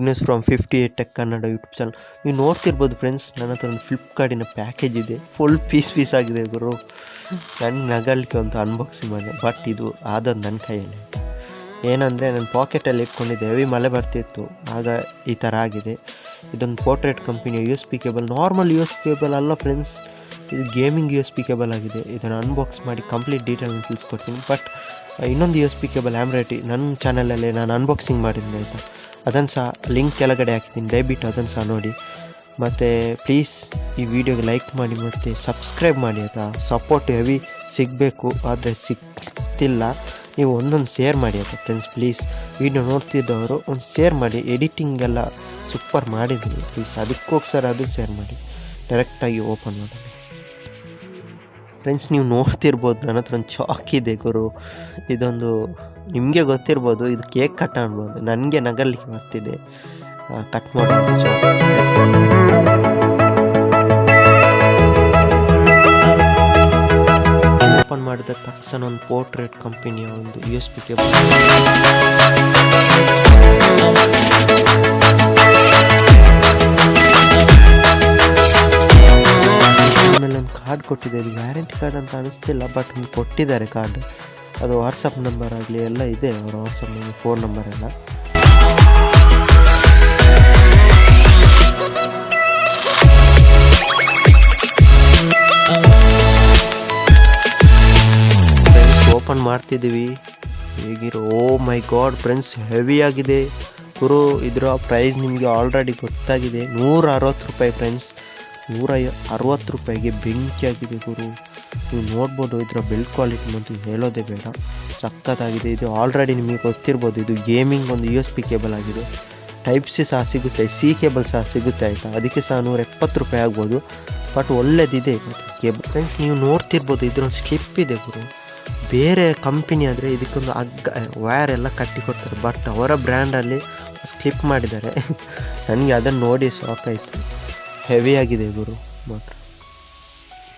Big news from 58 tech Kannada YouTube channel. ನೀವು ನೋಡ್ತಿರ್ಬೋದು friends, ನನ್ನ ಹತ್ರ ಒಂದು ಫ್ಲಿಪ್ಕಾರ್ಟಿನ ಪ್ಯಾಕೇಜ್ ಇದೆ. ಫುಲ್ ಪೀಸ್ ಆಗಿದೆ ಗುರು. ನನ್ನ ನಗಲಿಕ್ಕೆ ಒಂದು ಅನ್ಬಾಕ್ಸಿಂಗ್ ಮಾಡಿದೆ. ಬಟ್ ಇದು ಆದದ್ದು ನನ್ನ ಕೈಯಲ್ಲಿ. ಏನಂದರೆ ನನ್ನ ಪಾಕೆಟಲ್ಲಿ ಇಟ್ಕೊಂಡಿದ್ದೆ, ಹೆವಿ ಮಳೆ ಬರ್ತಿತ್ತು, ಆಗ ಈ ಥರ ಆಗಿದೆ. ಇದೊಂದು ಪೋರ್ಟ್ರೇಟ್ ಕಂಪನಿಯ USB cable. Normal USB cable ಅಲ್ಲ ಫ್ರೆಂಡ್ಸ್, ಇದು ಗೇಮಿಂಗ್ USB ಕೇಬಲ್ ಆಗಿದೆ. ಇದನ್ನು ಅನ್ಬಾಕ್ಸ್ ಮಾಡಿ ಕಂಪ್ಲೀಟ್ ಡೀಟೇಲ್ನ ತಿಳಿಸ್ಕೊಡ್ತೀನಿ. ಬಟ್ ಇನ್ನೊಂದು USB ಕೇಬಲ್ ಆಮ್ರೇಟಿ ನನ್ನ ಚಾನಲಲ್ಲಿ ನಾನು ಅನ್ಬಾಕ್ಸಿಂಗ್ ಮಾಡಿದ್ದೀನಿ ಆಯಿತಾ. ಅದನ್ನು ಸಹ ಲಿಂಕ್ ಕೆಳಗಡೆ ಹಾಕ್ತೀನಿ, ದಯವಿಟ್ಟು ಅದನ್ನು ಸಹ ನೋಡಿ. ಮತ್ತು ಪ್ಲೀಸ್ ಈ ವಿಡಿಯೋಗೆ ಲೈಕ್ ಮಾಡಿ ಮತ್ತು ಸಬ್ಸ್ಕ್ರೈಬ್ ಮಾಡಿ ಆಯಿತಾ. ಸಪೋರ್ಟ್ ಹೆವಿ ಸಿಗಬೇಕು, ಆದರೆ ಸಿಗ್ತಿಲ್ಲ. ನೀವು ಒಂದೊಂದು ಶೇರ್ ಮಾಡಿ ಆಯಿತಾ ಫ್ರೆಂಡ್ಸ್. ಪ್ಲೀಸ್ ವಿಡಿಯೋ ನೋಡ್ತಿದ್ದವರು ಒಂದು ಶೇರ್ ಮಾಡಿ. ಎಡಿಟಿಂಗ್ ಎಲ್ಲ ಸೂಪರ್ ಮಾಡಿದ್ದೀನಿ ಪ್ಲೀಸ್, ಅದಕ್ಕೋಸ್ಕರ ಅದು ಶೇರ್ ಮಾಡಿ. ಡೈರೆಕ್ಟಾಗಿ ಓಪನ್ ಮಾಡಿ ಫ್ರೆಂಡ್ಸ್. ನೀವು ನೋಡ್ತಿರ್ಬೋದು, ನನ್ನ ಹತ್ರ ಒಂದು ಚಾಕ್ ಇದೆ ಗುರು. ಇದೊಂದು ನಿಮಗೆ ಗೊತ್ತಿರ್ಬೋದು, ಇದು ಕೇಕ್ ಕಟ್ ಅನ್ಬೋದು. ನನಗೆ ನಗಲಿಕ್ಕೆ ಬರ್ತಿದೆ, ಕಟ್ ಮಾಡೋದು ಚಾಕ್. ಓಪನ್ ಮಾಡಿದ ತಕ್ಷಣ ಒಂದು ಪೋರ್ಟ್ರೇಟ್ ಕಂಪನಿಯ ಒಂದು USB ಕೇಬಲ್. ಆಮೇಲೆ ಒಂದು ಕಾರ್ಡ್ ಕೊಟ್ಟಿದೆ. ಇದು ವ್ಯಾರಂಟಿ ಕಾರ್ಡ್ ಅಂತ ಅನಿಸ್ತಿಲ್ಲ, ಬಟ್ ಕೊಟ್ಟಿದ್ದಾರೆ ಕಾರ್ಡ್. ಅದು ವಾಟ್ಸಪ್ ನಂಬರ್ ಆಗಲಿ ಎಲ್ಲ ಇದೆ, ಅವರ ವಾಟ್ಸಪ್ ನಂಬರ್, ಫೋನ್ ನಂಬರ್ ಎಲ್ಲ. ಫ್ರೆಂಡ್ಸ್ ಓಪನ್ ಮಾಡ್ತಿದ್ದೀವಿ. ಹೇಗಿರೋ, ಓ ಮೈ ಗಾಡ್ ಫ್ರೆಂಡ್ಸ್, ಹೆವಿ ಆಗಿದೆ ಗುರು. ಇದರ ಪ್ರೈಸ್ ನಿಮಗೆ ಆಲ್ರೆಡಿ ಗೊತ್ತಾಗಿದೆ, 160 ರೂಪಾಯಿ ಫ್ರೆಂಡ್ಸ್. 160 ರೂಪಾಯಿಗೆ ಬೆಂಕಿಯಾಗಿದೆ ಗುರು. ನೀವು ನೋಡ್ಬೋದು, ಇದರ ಬಿಲ್ಡ್ ಕ್ವಾಲಿಟಿ ಮತ್ತು ಹೇಳೋದೇ ಬೇಡ, ಸಖತ್ತಾಗಿದೆ. ಇದು ಆಲ್ರೆಡಿ ನಿಮಗೆ ಗೊತ್ತಿರ್ಬೋದು, ಇದು ಗೇಮಿಂಗ್ ಒಂದು USB ಕೇಬಲ್ ಆಗಿದೆ. ಟೈಪ್ ಸಿ ಸಹ ಸಿಗುತ್ತೆ, C ಕೇಬಲ್ ಸಹ ಸಿಗುತ್ತೆ ಆಯಿತಾ. ಅದಕ್ಕೆ ಸಹ 170 ರೂಪಾಯಿ ಆಗ್ಬೋದು, ಬಟ್ ಒಳ್ಳೇದಿದೆ ಕೇಬಲ್ ಫ್ರೆಂಡ್ಸ್. ನೀವು ನೋಡ್ತಿರ್ಬೋದು, ಇದರೊಂದು ಸ್ಲಿಪ್ ಇದೆ ಗುರು. ಬೇರೆ ಕಂಪನಿ ಆದರೆ ಇದಕ್ಕೊಂದು ವೈರ್ ಎಲ್ಲ ಕಟ್ಟಿ ಕೊಡ್ತಾರೆ, ಬಟ್ ಅವರ ಬ್ರ್ಯಾಂಡಲ್ಲಿ ಸ್ಲಿಪ್ ಮಾಡಿದ್ದಾರೆ. ನನಗೆ ಅದನ್ನು ನೋಡಿ ಶಾಕ್ ಆಯಿತು. ಹೆವಿ ಆಗಿದೆ ಗುರು ಮಾತ್ರ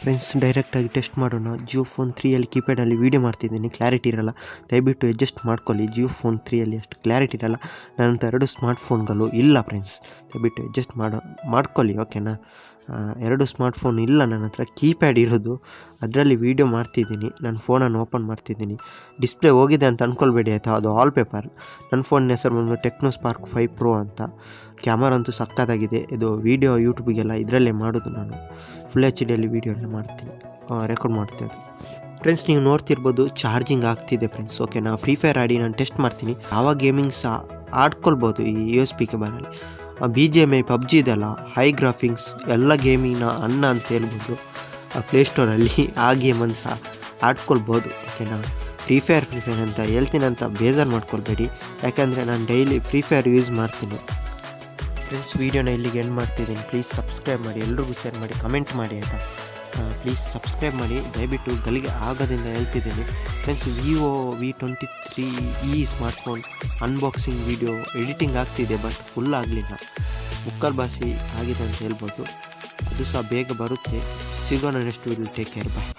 ಫ್ರೆಂಡ್ಸ್. ಡೈರೆಕ್ಟಾಗಿ ಟೆಸ್ಟ್ ಮಾಡೋಣ. ಜಿಯೋ ಫೋನ್ 3ಅಲ್ಲಿ ಕೀಪ್ಯಾಡಲ್ಲಿ ವೀಡಿಯೋ ಮಾಡ್ತಿದ್ದೀನಿ, ಕ್ಲಾರಿಟಿ ಇರಲ್ಲ, ದಯವಿಟ್ಟು ಅಡ್ಜಸ್ಟ್ ಮಾಡ್ಕೊಳ್ಳಿ. ಜಿಯೋ ಫೋನ್ 3ಅಲ್ಲಿ ಅಷ್ಟು ಕ್ಲಾರಿಟಿ ಇರಲ್ಲ. ನನ್ನಂತ 2 ಸ್ಮಾರ್ಟ್ಫೋನ್ಗಳು ಇಲ್ಲ ಫ್ರೆಂಡ್ಸ್, ದಯವಿಟ್ಟು ಅಡ್ಜಸ್ಟ್ ಮಾಡ್ಕೊಳ್ಳಿ ಓಕೆನಾ. 2 ಸ್ಮಾರ್ಟ್ಫೋನ್ ಇಲ್ಲ ನನ್ನ ಹತ್ರ, ಕೀಪ್ಯಾಡ್ ಇರೋದು, ಅದರಲ್ಲಿ ವೀಡಿಯೋ ಮಾಡ್ತಿದ್ದೀನಿ. ನನ್ನ ಫೋನನ್ನು ಓಪನ್ ಮಾಡ್ತಿದ್ದೀನಿ. ಡಿಸ್ಪ್ಲೇ ಹೋಗಿದೆ ಅಂತ ಅಂದ್ಕೊಳ್ಬೇಡಿ ಆಯಿತಾ, ಅದು ಆಲ್ ಪೇಪರ್. ನನ್ನ ಫೋನಿನ ಹೆಸರು ಬಂದು ಟೆಕ್ನೋ ಸ್ಪಾರ್ಕ್ 5 Pro ಅಂತ. ಕ್ಯಾಮರಾ ಅಂತೂ ಸಕ್ಕತ್ತಾಗಿದೆ. ಇದು ವೀಡಿಯೋ ಯೂಟ್ಯೂಬಿಗೆಲ್ಲ ಇದರಲ್ಲೇ ಮಾಡೋದು, ನಾನು ಫುಲ್ HD ವೀಡಿಯೋ ಎಲ್ಲ ಮಾಡ್ತೀನಿ, ರೆಕಾರ್ಡ್ ಮಾಡ್ತಿದ್ದು ಫ್ರೆಂಡ್ಸ್. ನೀವು ನೋಡ್ತಿರ್ಬೋದು, ಚಾರ್ಜಿಂಗ್ ಆಗ್ತಿದೆ ಫ್ರೆಂಡ್ಸ್ ಓಕೆನಾ. ಫ್ರೀ ಫೈರ್ ಆಡಿ ನಾನು ಟೆಸ್ಟ್ ಮಾಡ್ತೀನಿ, ಆವಾಗ ಗೇಮಿಂಗ್ ಸಹ ಆಡ್ಕೊಳ್ಬೋದು ಈ USB ಕೇಬಲಲ್ಲಿ. BGMI PUBG ಇದೆಲ್ಲ, ಹೈ ಗ್ರಾಫಿಕ್ಸ್ ಎಲ್ಲ ಗೇಮಿನ ಅನ್ನ ಅಂತ ಹೇಳ್ಬೋದು. ಪ್ಲೇಸ್ಟೋರಲ್ಲಿ ಆ ಗೇಮನ್ನು ಸಹ ಆಡ್ಕೊಳ್ಬೋದು ಓಕೆನಾ. ಫ್ರೀ ಫೈರ್ ಅಂತ ಹೇಳ್ತೀನಿ ಅಂತ ಬೇಜಾರು ಮಾಡ್ಕೊಳ್ಬೇಡಿ, ಯಾಕಂದರೆ ನಾನು ಡೈಲಿ ಫ್ರೀ ಫೈರ್ ಯೂಸ್ ಮಾಡ್ತೀನಿ ಫ್ರೆಂಡ್ಸ್. ವೀಡಿಯೋನ ಇಲ್ಲಿಗೆ ಎಂಡ್ ಮಾಡ್ತಿದ್ದೀನಿ. ಪ್ಲೀಸ್ ಸಬ್ಸ್ಕ್ರೈಬ್ ಮಾಡಿ, ಎಲ್ರಿಗೂ ಶೇರ್ ಮಾಡಿ, ಕಮೆಂಟ್ ಮಾಡಿ ಆಯಿತಾ. ಪ್ಲೀಸ್ ಸಬ್ಸ್ಕ್ರೈಬ್ ಮಾಡಿ ದಯವಿಟ್ಟು, ಗಲಿಗೆ ಆಗೋದಿಂದ ಹೇಳ್ತಿದ್ದೀನಿ friends. Vivo V23e smartphone unboxing video editing ಆಗ್ತಿದೆ, ಬಟ್ ಫುಲ್ ಆಗಲಿಲ್ಲ, ಮುಕ್ಕಾಲು ಭಾಷೆ ಆಗಿದೆ ಅಂತ ಹೇಳ್ಬೋದು. ಅದು ಸಹ ಬೇಗ ಬರುತ್ತೆ. ಸಿಗೋಣ ನೆಕ್ಸ್ಟ್ ವಿಡಿಯೋ. ಟೇಕ್ ಕೇರ್, ಬಾಯ್.